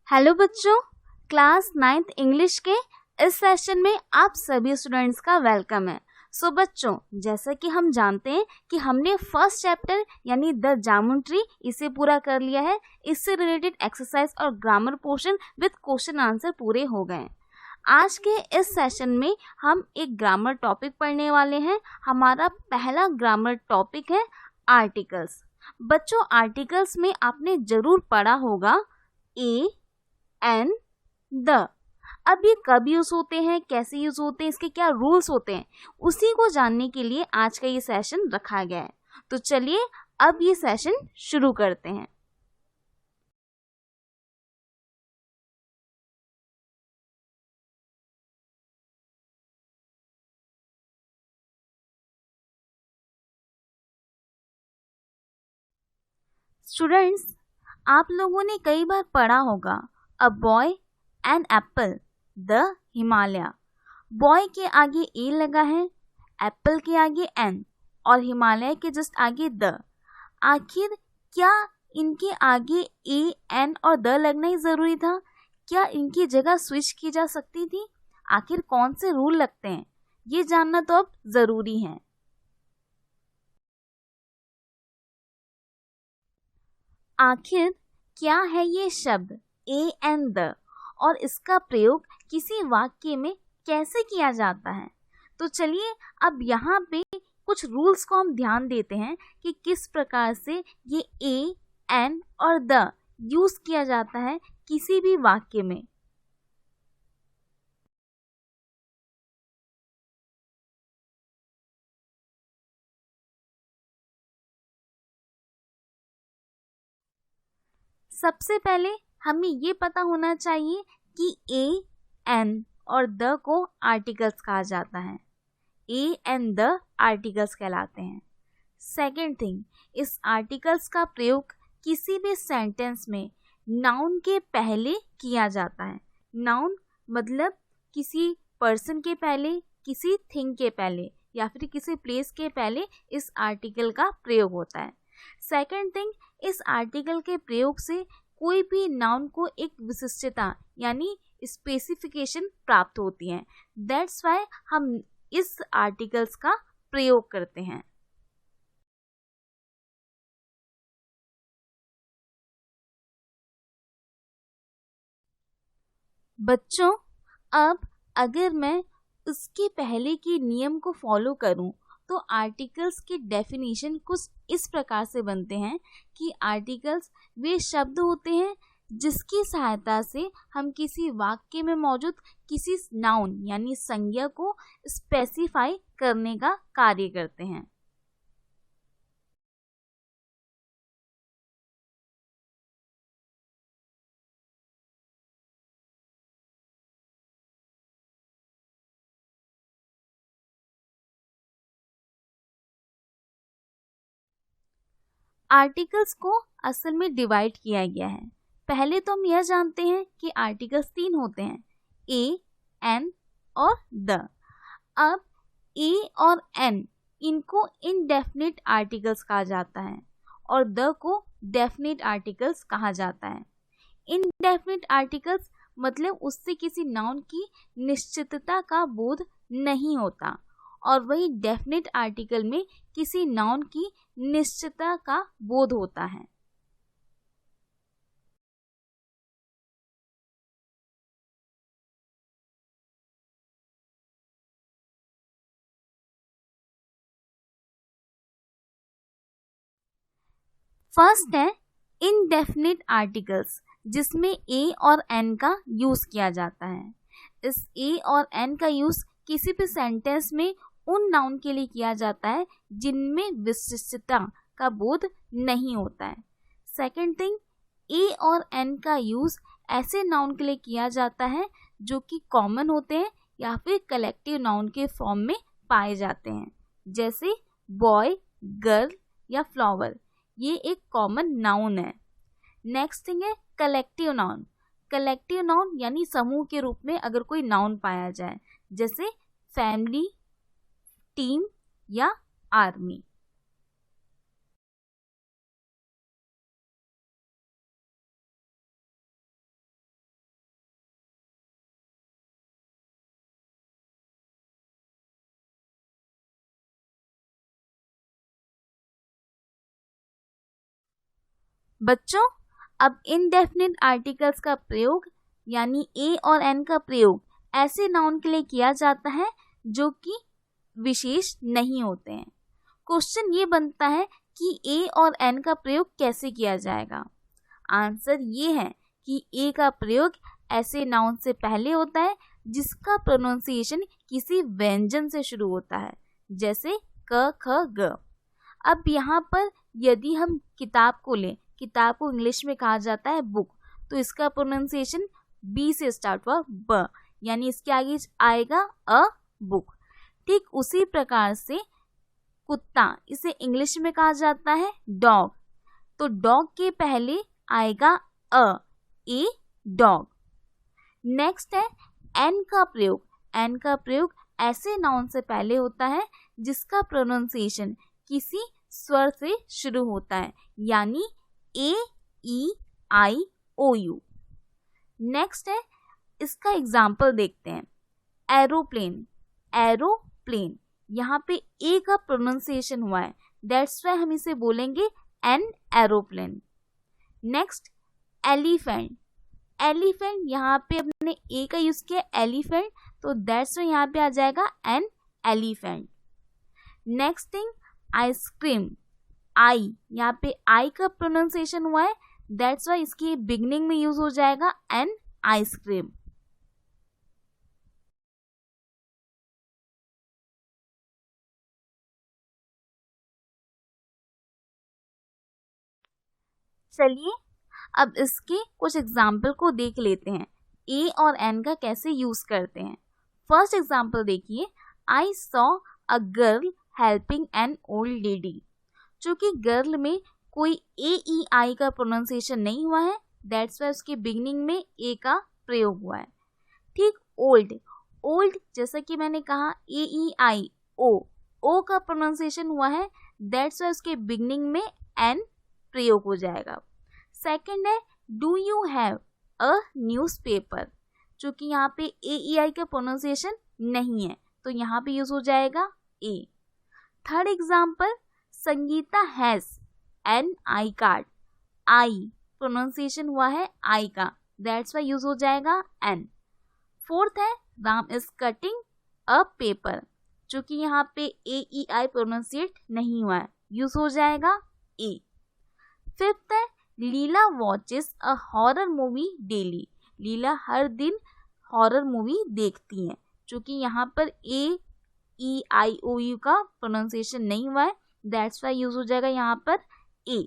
Hello बच्चों, class 9th English के इस सेशन में आप सभी स्टूडेंट्स का वेलकम है। सो बच्चों, जैसा कि हम जानते हैं कि हमने फर्स्ट चैप्टर यानी द जामुन ट्री इसे पूरा कर लिया है। इससे रिलेटेड एक्सरसाइज और grammar portion with question answer पूरे हो गए। आज के इस सेशन में हम एक ग्रामर टॉपिक पढ़ने वाले हैं। हमारा पहला ग्रामर टॉपिक है आर्टिकल्स। बच्चों, आर्टिकल्स में आपने जरूर पढ़ा होगा ए एन द। अब ये कब यूज होते हैं, कैसे यूज होते हैं, इसके क्या रूल्स होते हैं, उसी को जानने के लिए आज का ये सेशन रखा गया है। तो चलिए अब ये सेशन शुरू करते हैं। स्टूडेंट्स, आप लोगों ने कई बार पढ़ा होगा a boy an apple the Himalaya. Boy के आगे ए लगा है, एप्पल के आगे एन और हिमालय के जस्ट आगे द। आखिर क्या इनके आगे ए एन और द लगना ही जरूरी था? क्या इनकी जगह स्विच की जा सकती थी? आखिर कौन से रूल लगते हैं, ये जानना तो अब जरूरी है। आखिर क्या है ये शब्द ए एन द और इसका प्रयोग किसी वाक्य में कैसे किया जाता है? तो चलिए अब यहाँ पे कुछ रूल्स को हम ध्यान देते हैं कि किस प्रकार से ये ए एन और द यूज किया जाता है किसी भी वाक्य में। सबसे पहले हमें ये पता होना चाहिए कि ए एन और द को आर्टिकल्स कहा जाता है। ए एंड द आर्टिकल्स कहलाते हैं। सेकेंड थिंग, इस आर्टिकल्स का प्रयोग किसी भी सेंटेंस में नाउन के पहले किया जाता है। नाउन मतलब किसी पर्सन के पहले, किसी थिंग के पहले या फिर किसी प्लेस के पहले इस आर्टिकल का प्रयोग होता है। सेकेंड थिंग, इस आर्टिकल के प्रयोग से कोई भी नाउन को एक विशिष्टता यानी स्पेसिफिकेशन प्राप्त होती है। दैट्स वाई हम इस आर्टिकल्स का प्रयोग करते हैं। बच्चों, अब अगर मैं उसके पहले के नियम को फॉलो करूं तो आर्टिकल्स के डेफिनेशन कुछ इस प्रकार से बनते हैं कि आर्टिकल्स वे शब्द होते हैं जिसकी सहायता से हम किसी वाक्य में मौजूद किसी नाउन यानी संज्ञा को स्पेसिफाई करने का कार्य करते हैं। आर्टिकल्स को असल में डिवाइड किया गया है। पहले तो हम यह जानते हैं कि आर्टिकल्स 3 होते हैं, ए एन और द। अब ए और एन इनको इनडेफिनिट आर्टिकल्स कहा जाता है और द को डेफिनिट आर्टिकल्स कहा जाता है। इनडेफिनिट आर्टिकल्स मतलब उससे किसी नाउन की निश्चितता का बोध नहीं होता और वही डेफिनिट आर्टिकल में किसी नाउन की निश्चितता का बोध होता है। फर्स्ट है इनडेफिनिट आर्टिकल्स, जिसमें ए और एन का यूज किया जाता है। इस ए और एन का यूज किसी भी सेंटेंस में उन नाउन के लिए किया जाता है जिनमें विशिष्टता का बोध नहीं होता है। सेकेंड थिंग, ए और एन का यूज ऐसे नाउन के लिए किया जाता है जो कि कॉमन होते हैं या फिर कलेक्टिव नाउन के फॉर्म में पाए जाते हैं, जैसे बॉय, गर्ल या फ्लावर। ये एक कॉमन नाउन है। नेक्स्ट थिंग है कलेक्टिव नाउन। कलेक्टिव नाउन यानी समूह के रूप में अगर कोई नाउन पाया जाए, जैसे फैमिली, टीम या आर्मी। बच्चों, अब इनडेफिनिट आर्टिकल्स का प्रयोग यानी ए और एन का प्रयोग ऐसे नाउन के लिए किया जाता है जो कि विशेष नहीं होते हैं। क्वेश्चन ये बनता है कि ए और एन का प्रयोग कैसे किया जाएगा। आंसर ये है कि ए का प्रयोग ऐसे नाउन से पहले होता है जिसका प्रोनाउंसिएशन किसी व्यंजन से शुरू होता है, जैसे क ख ग। अब यहाँ पर यदि हम किताब को लें, किताब को इंग्लिश में कहा जाता है बुक, तो इसका प्रोनाउंसिएशन बी से स्टार्ट हुआ ब, यानी इसके आगे आएगा अ बुक। ठीक उसी प्रकार से कुत्ता, इसे इंग्लिश में कहा जाता है डॉग, तो डॉग के पहले आएगा अ, ए डॉग। नेक्स्ट है एन का प्रयोग। एन का प्रयोग ऐसे नाउन से पहले होता है जिसका प्रोनाउंसिएशन किसी स्वर से शुरू होता है, यानी ए ई आई ओ यू। नेक्स्ट है, इसका एग्जाम्पल देखते हैं, एरोप्लेन। एरोप्लेन, यहाँ पे ए का प्रोनाउंसिएशन हुआ है, दैट्स वाई हम इसे बोलेंगे an aeroplane. Next elephant. Elephant, यहाँ पे अपने ए का यूज किया एलिफेंट, तो दैट्स वाई यहाँ पे आ जाएगा an elephant. Next thing ice cream. I, यहाँ पे आई का प्रोनाउंसिएशन हुआ है, दैट्स वाई इसकी बिगनिंग में यूज हो जाएगा एन आइसक्रीम। चलिए अब इसके कुछ एग्जाम्पल को देख लेते हैं, ए और एन का कैसे यूज करते हैं। फर्स्ट एग्जाम्पल देखिए, I saw a girl helping an old lady. चूंकि गर्ल में कोई ए ई आई का प्रोनाउंसिएशन नहीं हुआ है, दैट्स वाई उसके बिगनिंग में ए का प्रयोग हुआ है। ठीक ओल्ड, ओल्ड जैसा कि मैंने कहा ए ई आई ओ का प्रोनाउंसिएशन हुआ है, दैट्स वाई उसके बिगनिंग में एन प्रयोग हो जाएगा। सेकंड है do you have a newspaper. चूंकि यहाँ पे ए ई आई का प्रोनाउंसिएशन नहीं है, तो यहाँ पे यूज हो जाएगा A. Third example, Sangeeta has an I card. I pronunciation हुआ है आई का, दैट्स वाई यूज हो जाएगा एन। फोर्थ है Ram is cutting a paper. चूंकि यहाँ पे ए ई आई प्रोनाउंसिएट नहीं हुआ है, यूज हो जाएगा ए। फिफ्थ है Leela watches a horror movie daily. Leela हर दिन हॉरर मूवी देखती है। चूंकि यहाँ पर ए ई आई ओ यू का प्रोनाउंसिएशन नहीं हुआ है, दैट्स वाई यूज हो जाएगा यहाँ पर ए।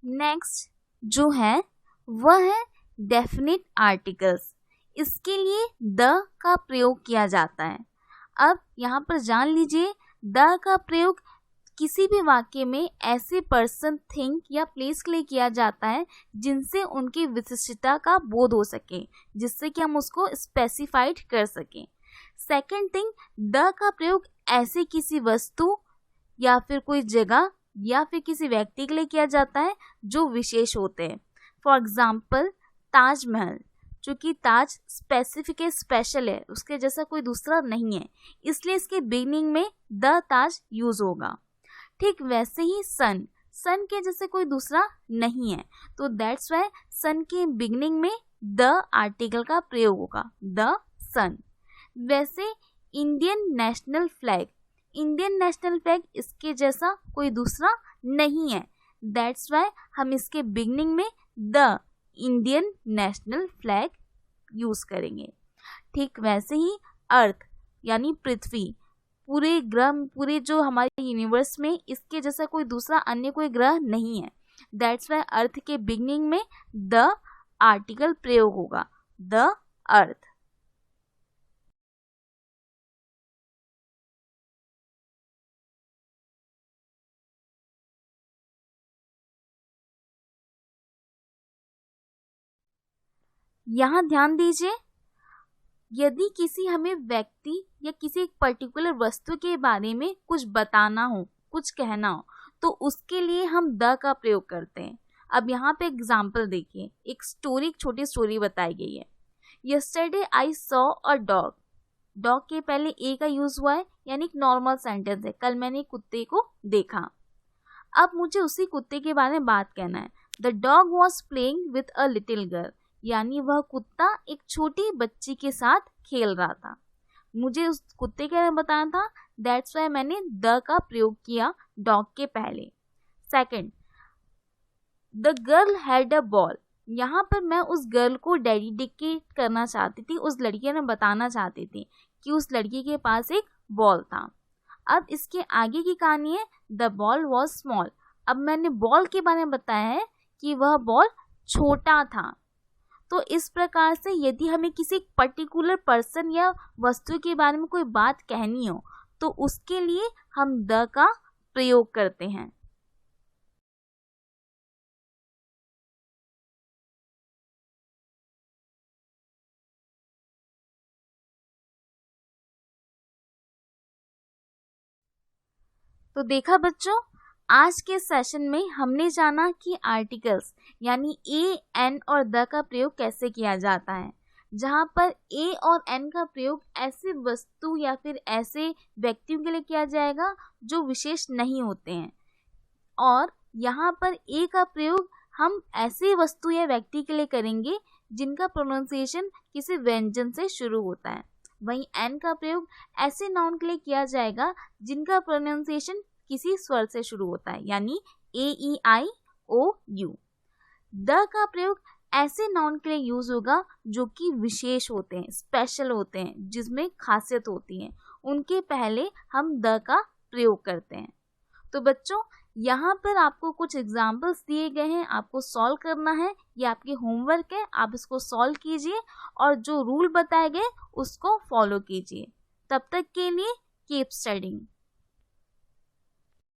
नेक्स्ट जो है वह है डेफिनिट आर्टिकल्स। इसके लिए द का प्रयोग किया जाता है। अब यहाँ पर जान लीजिए, द का प्रयोग किसी भी वाक्य में ऐसे पर्सन, थिंग या प्लेस के लिए किया जाता है जिनसे उनकी विशिष्टता का बोध हो सके, जिससे कि हम उसको स्पेसिफाइड कर सकें। सेकंड थिंग, द का प्रयोग ऐसे किसी वस्तु या फिर कोई जगह या फिर किसी व्यक्ति के लिए किया जाता है जो विशेष होते हैं। फॉर एग्जाम्पल ताजमहल, चूंकि ताज स्पेसिफिक है, स्पेशल है, उसके जैसा कोई दूसरा नहीं है, इसलिए इसके बिगनिंग में द ताज यूज होगा। ठीक वैसे ही सन, सन के जैसे कोई दूसरा नहीं है, तो दैट्स वाई सन के बिगनिंग में द आर्टिकल का प्रयोग होगा, द सन। वैसे Indian national flag, Indian national flag इसके जैसा कोई दूसरा नहीं है, दैट्स वाई हम इसके बिगनिंग में the Indian national flag use करेंगे। ठीक वैसे ही अर्थ यानी पृथ्वी, पूरे ग्रह, पूरे जो हमारे यूनिवर्स में इसके जैसा कोई दूसरा अन्य कोई ग्रह नहीं है, दैट्स वाई अर्थ के बिगनिंग में द आर्टिकल प्रयोग होगा, द अर्थ। यहाँ ध्यान दीजिए, यदि किसी हमें व्यक्ति या किसी एक पर्टिकुलर वस्तु के बारे में कुछ बताना हो, कुछ कहना हो, तो उसके लिए हम द का प्रयोग करते हैं। अब यहाँ पे एग्जाम्पल देखिए, एक छोटी स्टोरी बताई गई है। Yesterday I saw a dog. Dog के पहले ए का यूज हुआ है, यानी एक नॉर्मल सेंटेंस है, कल मैंने कुत्ते को देखा। अब मुझे उसी कुत्ते के बारे में बात करना है। The dog was playing with a little girl, यानी वह कुत्ता एक छोटी बच्ची के साथ खेल रहा था। मुझे उस कुत्ते के बारे में बताना था, दैट्स वाई मैंने द का प्रयोग किया डॉग के पहले। Second, the girl had a ball. यहाँ पर मैं उस गर्ल को डेडिकेट करना चाहती थी, उस लड़की ने बताना चाहती थी कि उस लड़की के पास एक बॉल था। अब इसके आगे की कहानी है, द बॉल वॉज स्मॉल। अब मैंने बॉल के बारे में बताया है कि वह बॉल छोटा था। तो इस प्रकार से यदि हमें किसी पर्टिकुलर पर्सन या वस्तु के बारे में कोई बात कहनी हो तो उसके लिए हम द का प्रयोग करते हैं। तो देखा बच्चों, आज के सेशन में हमने जाना कि आर्टिकल्स यानी ए, एन और द का प्रयोग कैसे किया जाता है, जहाँ पर ए और एन का प्रयोग ऐसे वस्तु या फिर ऐसे व्यक्तियों के लिए किया जाएगा जो विशेष नहीं होते हैं, और यहाँ पर ए का प्रयोग हम ऐसे वस्तु या व्यक्ति के लिए करेंगे जिनका प्रोनाउंसिएशन किसी व्यंजन से शुरू होता है। वहीं एन का प्रयोग ऐसे नाउन के लिए किया जाएगा जिनका प्रोनाउंसिएशन किसी स्वर से शुरू होता है, यानी ए, ई, आई, ओ, यू। द का प्रयोग ऐसे नाउन के लिए यूज होगा जो कि विशेष होते हैं, स्पेशल होते हैं, जिसमें खासियत होती है, उनके पहले हम द का प्रयोग करते हैं। तो बच्चों, यहाँ पर आपको कुछ एग्जाम्पल्स दिए गए हैं, आपको सॉल्व करना है, ये आपके होमवर्क है, आप इसको सॉल्व कीजिए और जो रूल बताए गए उसको फॉलो कीजिए। तब तक के लिए कीप स्टडिंग।